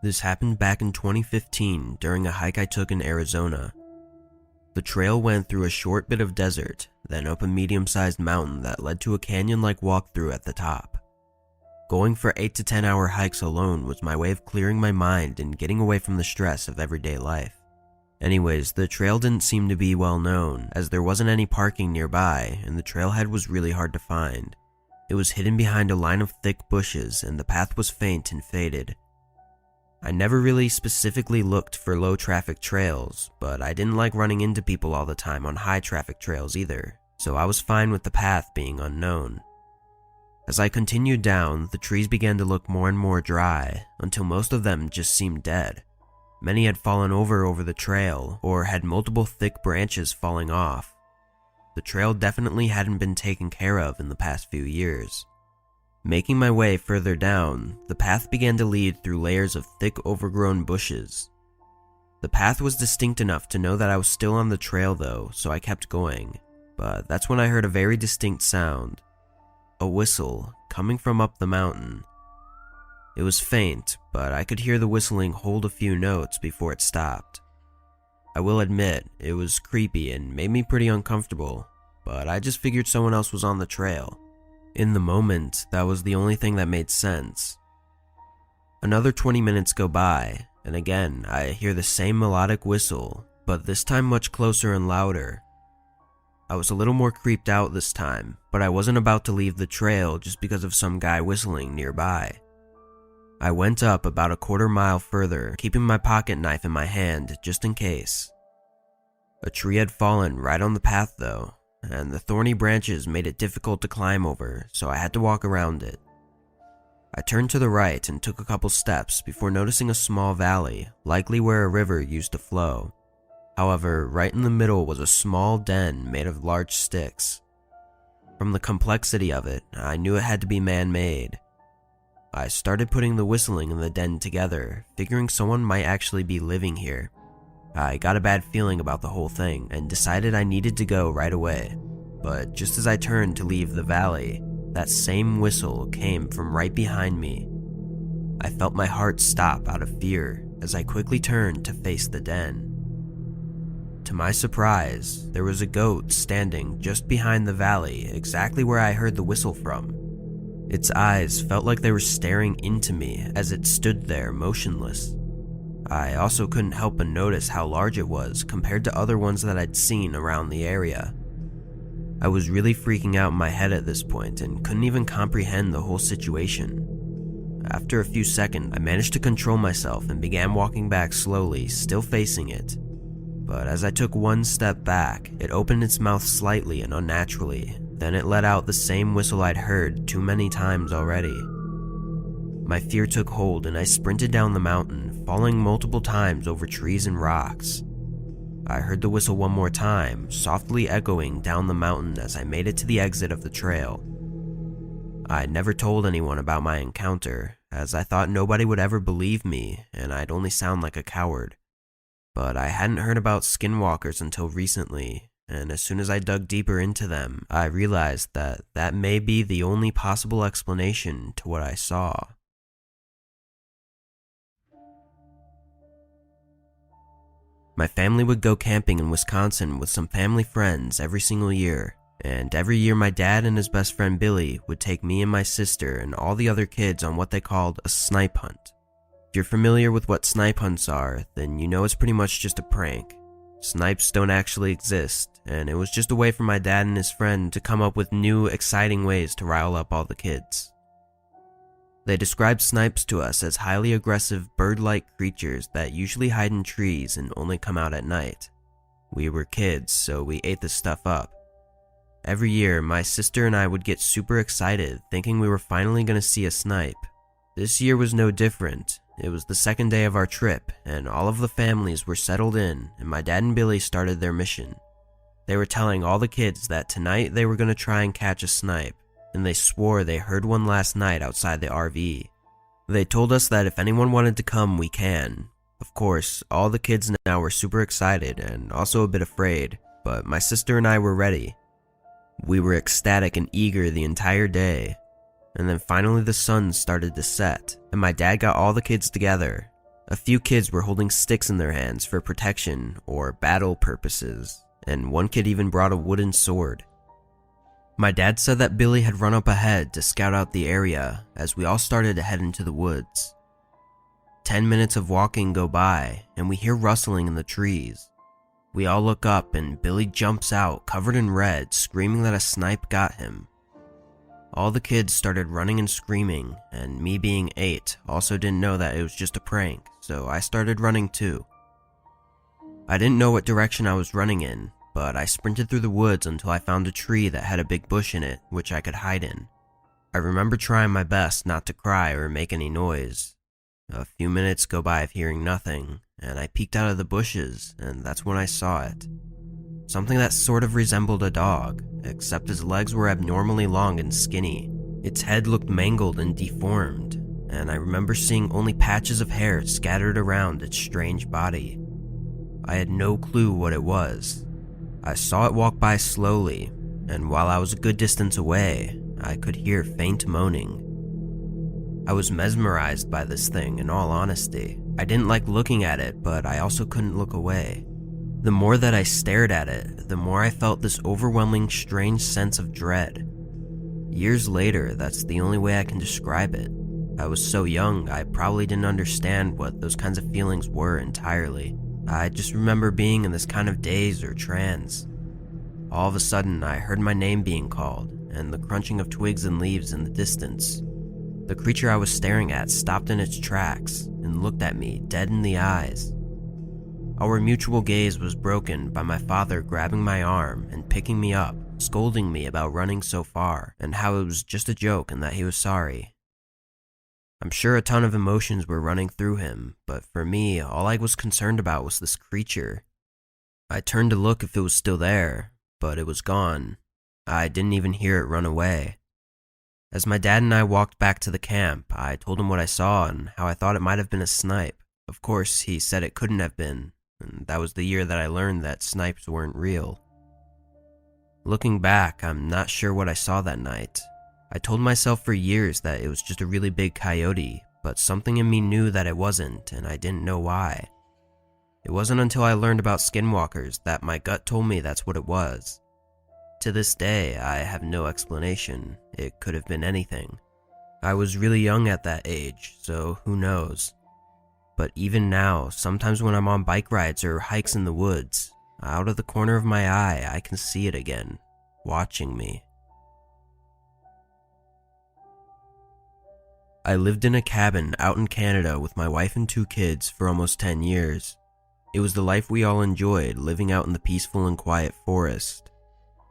This happened back in 2015 during a hike I took in Arizona. The trail went through a short bit of desert, then up a medium-sized mountain that led to a canyon-like walkthrough at the top. Going for 8 to 10 hour hikes alone was my way of clearing my mind and getting away from the stress of everyday life. Anyways, the trail didn't seem to be well known, as there wasn't any parking nearby and the trailhead was really hard to find. It was hidden behind a line of thick bushes and the path was faint and faded. I never really specifically looked for low traffic trails, but I didn't like running into people all the time on high traffic trails either, so I was fine with the path being unknown. As I continued down, the trees began to look more and more dry, until most of them just seemed dead. Many had fallen over the trail, or had multiple thick branches falling off. The trail definitely hadn't been taken care of in the past few years. Making my way further down, the path began to lead through layers of thick overgrown bushes. The path was distinct enough to know that I was still on the trail though, so I kept going, but that's when I heard a very distinct sound. A whistle, coming from up the mountain. It was faint, but I could hear the whistling hold a few notes before it stopped. I will admit, it was creepy and made me pretty uncomfortable, but I just figured someone else was on the trail. In the moment, that was the only thing that made sense. Another 20 minutes go by, and again I hear the same melodic whistle, but this time much closer and louder. I was a little more creeped out this time, but I wasn't about to leave the trail just because of some guy whistling nearby. I went up about a quarter mile further, keeping my pocket knife in my hand just in case. A tree had fallen right on the path though, and the thorny branches made it difficult to climb over, so I had to walk around it. I turned to the right and took a couple steps before noticing a small valley, likely where a river used to flow. However, right in the middle was a small den made of large sticks. From the complexity of it, I knew it had to be man-made. I started putting the whistling and the den together, figuring someone might actually be living here. I got a bad feeling about the whole thing and decided I needed to go right away. But just as I turned to leave the valley, that same whistle came from right behind me. I felt my heart stop out of fear as I quickly turned to face the den. To my surprise, there was a goat standing just behind the valley, exactly where I heard the whistle from. Its eyes felt like they were staring into me as it stood there motionless. I also couldn't help but notice how large it was compared to other ones that I'd seen around the area. I was really freaking out in my head at this point and couldn't even comprehend the whole situation. After a few seconds, I managed to control myself and began walking back slowly, still facing it. But as I took one step back, it opened its mouth slightly and unnaturally. Then it let out the same whistle I'd heard too many times already. My fear took hold and I sprinted down the mountain, falling multiple times over trees and rocks. I heard the whistle one more time, softly echoing down the mountain as I made it to the exit of the trail. I never told anyone about my encounter, as I thought nobody would ever believe me and I'd only sound like a coward. But I hadn't heard about Skinwalkers until recently, and as soon as I dug deeper into them, I realized that that may be the only possible explanation to what I saw. My family would go camping in Wisconsin with some family friends every single year, and every year my dad and his best friend Billy would take me and my sister and all the other kids on what they called a snipe hunt. If you're familiar with what snipe hunts are, then you know it's pretty much just a prank. Snipes don't actually exist, and it was just a way for my dad and his friend to come up with new, exciting ways to rile up all the kids. They described snipes to us as highly aggressive, bird-like creatures that usually hide in trees and only come out at night. We were kids, so we ate this stuff up. Every year, my sister and I would get super excited, thinking we were finally going to see a snipe. This year was no different. It was the second day of our trip, and all of the families were settled in, and my dad and Billy started their mission. They were telling all the kids that tonight they were going to try and catch a snipe, and they swore they heard one last night outside the RV. They told us that if anyone wanted to come, we can. Of course, all the kids now were super excited and also a bit afraid, but my sister and I were ready. We were ecstatic and eager the entire day. And then finally the sun started to set, and my dad got all the kids together. A few kids were holding sticks in their hands for protection or battle purposes, and one kid even brought a wooden sword. My dad said that Billy had run up ahead to scout out the area as we all started to head into the woods. 10 minutes of walking go by, and we hear rustling in the trees. We all look up and Billy jumps out covered in red, screaming that a snipe got him. All the kids started running and screaming, and me being 8 also didn't know that it was just a prank, so I started running too. I didn't know what direction I was running in, but I sprinted through the woods until I found a tree that had a big bush in it, which I could hide in. I remember trying my best not to cry or make any noise. A few minutes go by of hearing nothing, and I peeked out of the bushes, and that's when I saw it. Something that sort of resembled a dog, except its legs were abnormally long and skinny. Its head looked mangled and deformed, and I remember seeing only patches of hair scattered around its strange body. I had no clue what it was. I saw it walk by slowly, and while I was a good distance away, I could hear faint moaning. I was mesmerized by this thing, in all honesty. I didn't like looking at it, but I also couldn't look away. The more that I stared at it, the more I felt this overwhelming, strange sense of dread. Years later, that's the only way I can describe it. I was so young, I probably didn't understand what those kinds of feelings were entirely. I just remember being in this kind of daze or trance. All of a sudden, I heard my name being called, and the crunching of twigs and leaves in the distance. The creature I was staring at stopped in its tracks and looked at me dead in the eyes. Our mutual gaze was broken by my father grabbing my arm and picking me up, scolding me about running so far, and how it was just a joke and that he was sorry. I'm sure a ton of emotions were running through him, but for me, all I was concerned about was this creature. I turned to look if it was still there, but it was gone. I didn't even hear it run away. As my dad and I walked back to the camp, I told him what I saw and how I thought it might have been a snipe. Of course, he said it couldn't have been, and that was the year that I learned that snipes weren't real. Looking back, I'm not sure what I saw that night. I told myself for years that it was just a really big coyote, but something in me knew that it wasn't, and I didn't know why. It wasn't until I learned about Skinwalkers that my gut told me that's what it was. To this day, I have no explanation. It could have been anything. I was really young at that age, so who knows. But even now, sometimes when I'm on bike rides or hikes in the woods, out of the corner of my eye, I can see it again, watching me. I lived in a cabin out in Canada with my wife and 2 kids for almost 10 years. It was the life we all enjoyed, living out in the peaceful and quiet forest.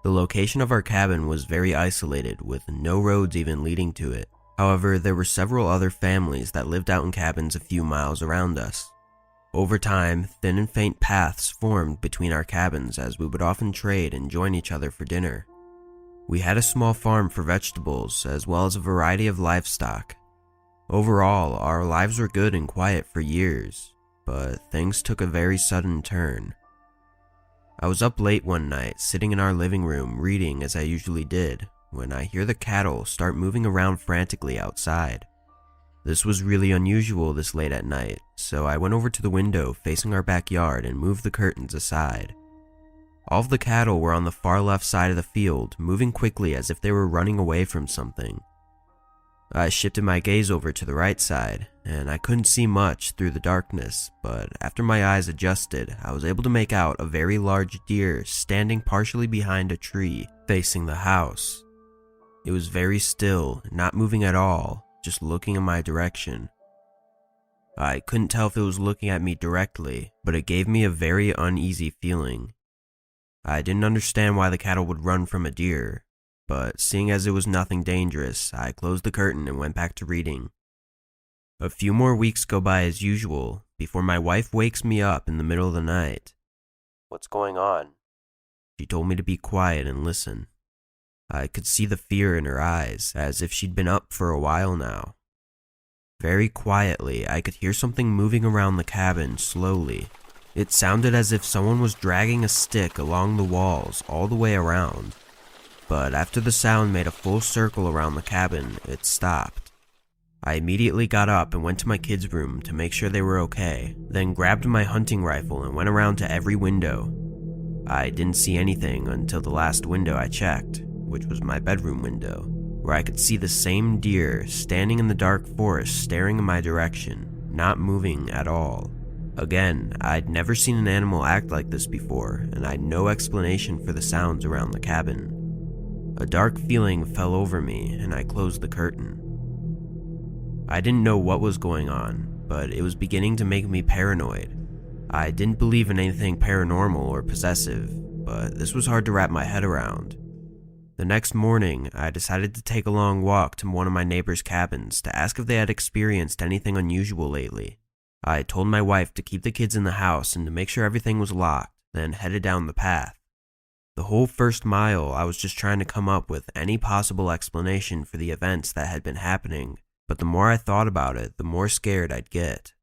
The location of our cabin was very isolated, with no roads even leading to it. However, there were several other families that lived out in cabins a few miles around us. Over time, thin and faint paths formed between our cabins as we would often trade and join each other for dinner. We had a small farm for vegetables, as well as a variety of livestock. Overall, our lives were good and quiet for years, but things took a very sudden turn. I was up late one night, sitting in our living room reading as I usually did, when I hear the cattle start moving around frantically outside. This was really unusual this late at night, so I went over to the window facing our backyard and moved the curtains aside. All of the cattle were on the far left side of the field, moving quickly as if they were running away from something. I shifted my gaze over to the right side, and I couldn't see much through the darkness, but after my eyes adjusted, I was able to make out a very large deer standing partially behind a tree, facing the house. It was very still, not moving at all, just looking in my direction. I couldn't tell if it was looking at me directly, but it gave me a very uneasy feeling. I didn't understand why the cattle would run from a deer, but seeing as it was nothing dangerous, I closed the curtain and went back to reading. A few more weeks go by as usual, before my wife wakes me up in the middle of the night. "What's going on?" She told me to be quiet and listen. I could see the fear in her eyes, as if she'd been up for a while now. Very quietly, I could hear something moving around the cabin slowly. It sounded as if someone was dragging a stick along the walls all the way around. But after the sound made a full circle around the cabin, it stopped. I immediately got up and went to my kids' room to make sure they were okay, then grabbed my hunting rifle and went around to every window. I didn't see anything until the last window I checked, which was my bedroom window, where I could see the same deer standing in the dark forest staring in my direction, not moving at all. Again, I'd never seen an animal act like this before, and I had no explanation for the sounds around the cabin. A dark feeling fell over me, and I closed the curtain. I didn't know what was going on, but it was beginning to make me paranoid. I didn't believe in anything paranormal or possessive, but this was hard to wrap my head around. The next morning, I decided to take a long walk to one of my neighbors' cabins to ask if they had experienced anything unusual lately. I told my wife to keep the kids in the house and to make sure everything was locked, then headed down the path. The whole first mile, I was just trying to come up with any possible explanation for the events that had been happening, but the more I thought about it, the more scared I'd get.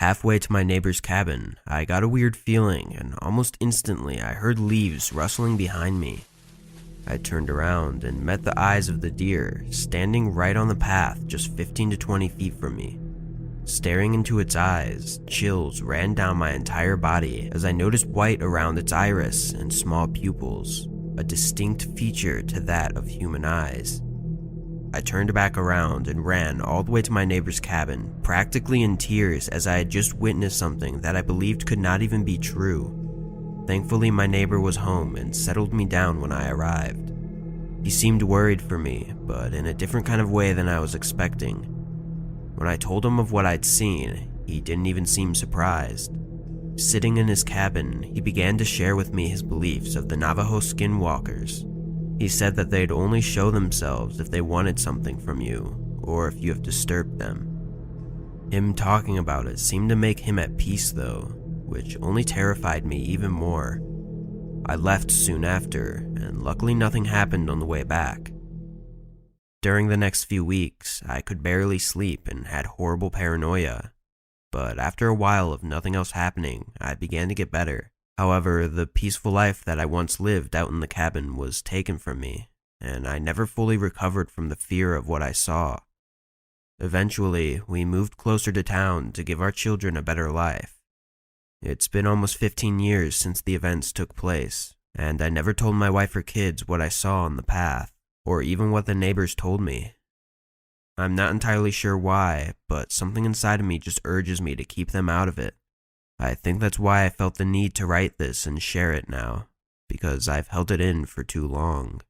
Halfway to my neighbor's cabin, I got a weird feeling, and almost instantly I heard leaves rustling behind me. I turned around and met the eyes of the deer, standing right on the path just 15 to 20 feet from me. Staring into its eyes, chills ran down my entire body as I noticed white around its iris and small pupils, a distinct feature to that of human eyes. I turned back around and ran all the way to my neighbor's cabin, practically in tears as I had just witnessed something that I believed could not even be true. Thankfully, my neighbor was home and settled me down when I arrived. He seemed worried for me, but in a different kind of way than I was expecting. When I told him of what I'd seen, he didn't even seem surprised. Sitting in his cabin, he began to share with me his beliefs of the Navajo Skinwalkers. He said that they'd only show themselves if they wanted something from you, or if you have disturbed them. Him talking about it seemed to make him at peace though, which only terrified me even more. I left soon after, and luckily nothing happened on the way back. During the next few weeks, I could barely sleep and had horrible paranoia, but after a while of nothing else happening, I began to get better. However, the peaceful life that I once lived out in the cabin was taken from me, and I never fully recovered from the fear of what I saw. Eventually, we moved closer to town to give our children a better life. It's been almost 15 years since the events took place, and I never told my wife or kids what I saw on the path, or even what the neighbors told me. I'm not entirely sure why, but something inside of me just urges me to keep them out of it. I think that's why I felt the need to write this and share it now, because I've held it in for too long.